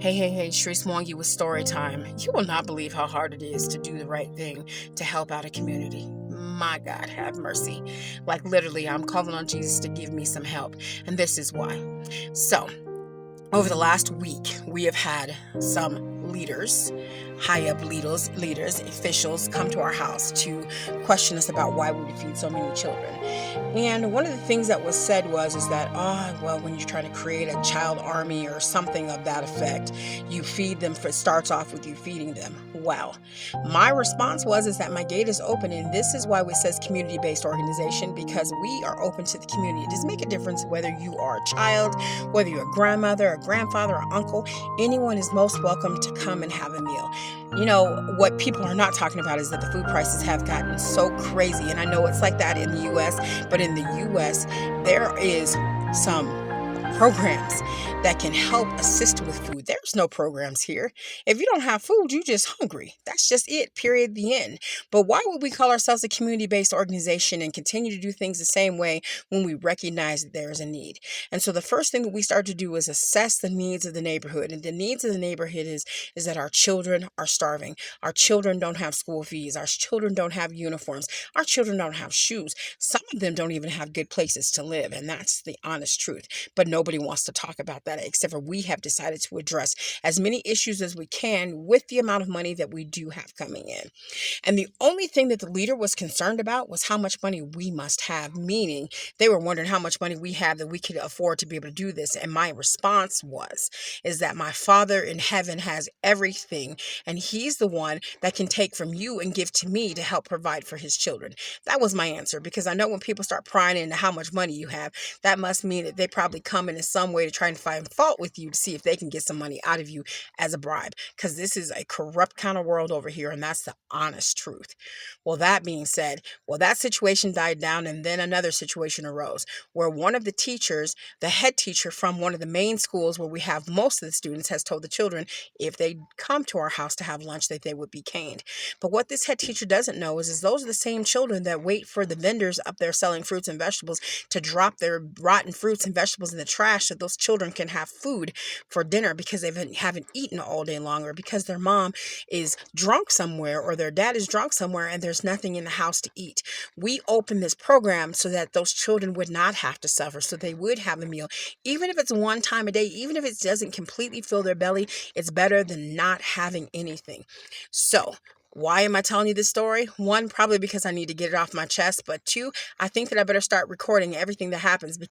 Hey, Shri Swangi with story time. You will not believe how hard it is to do the right thing to help out a community. My God, have mercy. Like literally, I'm calling on Jesus to give me some help. And this is why. So, over the last week, we have had some leaders, high up leaders, officials come to our house to question us about why we feed so many children. And one of the things that was said is that, well, when you're trying to create a child army or something of that effect, you feed them. It starts off with you feeding them. Well, my response is that my gate is open, and this is why it says community-based organization, because we are open to the community. It doesn't make a difference whether you are a child, whether you're a grandmother, a grandfather, or uncle. Anyone is most welcome to come and have a meal. You know, what people are not talking about is that the food prices have gotten so crazy. And I know it's like that in the U.S., but in the U.S., there is some programs that can help assist with food. There's no programs here. If you don't have food, you're just hungry. That's just it, period, the end. But why would we call ourselves a community-based organization and continue to do things the same way when we recognize that there is a need? And so the first thing that we start to do is assess the needs of the neighborhood. And the needs of the neighborhood is that our children are starving. Our children don't have school fees. Our children don't have uniforms. Our children don't have shoes. Some of them don't even have good places to live. And that's the honest truth. But nobody wants to talk about that, except for we have decided to address as many issues as we can with the amount of money that we do have coming in. And the only thing that the leader was concerned about was how much money we must have, meaning they were wondering how much money we have that we could afford to be able to do this. And my response is that my Father in heaven has everything, and he's the one that can take from you and give to me to help provide for his children. That was my answer, because I know when people start prying into how much money you have, that must mean that they probably come in some way to try and find fault with you to see if they can get some money out of you as a bribe, because this is a corrupt kind of world over here, and that's the honest truth. Well, that being said, that situation died down, and then another situation arose where one of the teachers, the head teacher from one of the main schools where we have most of the students, has told the children if they come to our house to have lunch that they would be caned. But what this head teacher doesn't know is those are the same children that wait for the vendors up there selling fruits and vegetables to drop their rotten fruits and vegetables in the trash so those children can have food for dinner, because they haven't eaten all day long, or because their mom is drunk somewhere or their dad is drunk somewhere and there's nothing in the house to eat. We opened this program so that those children would not have to suffer, so they would have a meal. Even if it's one time a day, even if it doesn't completely fill their belly, it's better than not having anything. So, why am I telling you this story? One, probably because I need to get it off my chest. But two, I think that I better start recording everything that happens,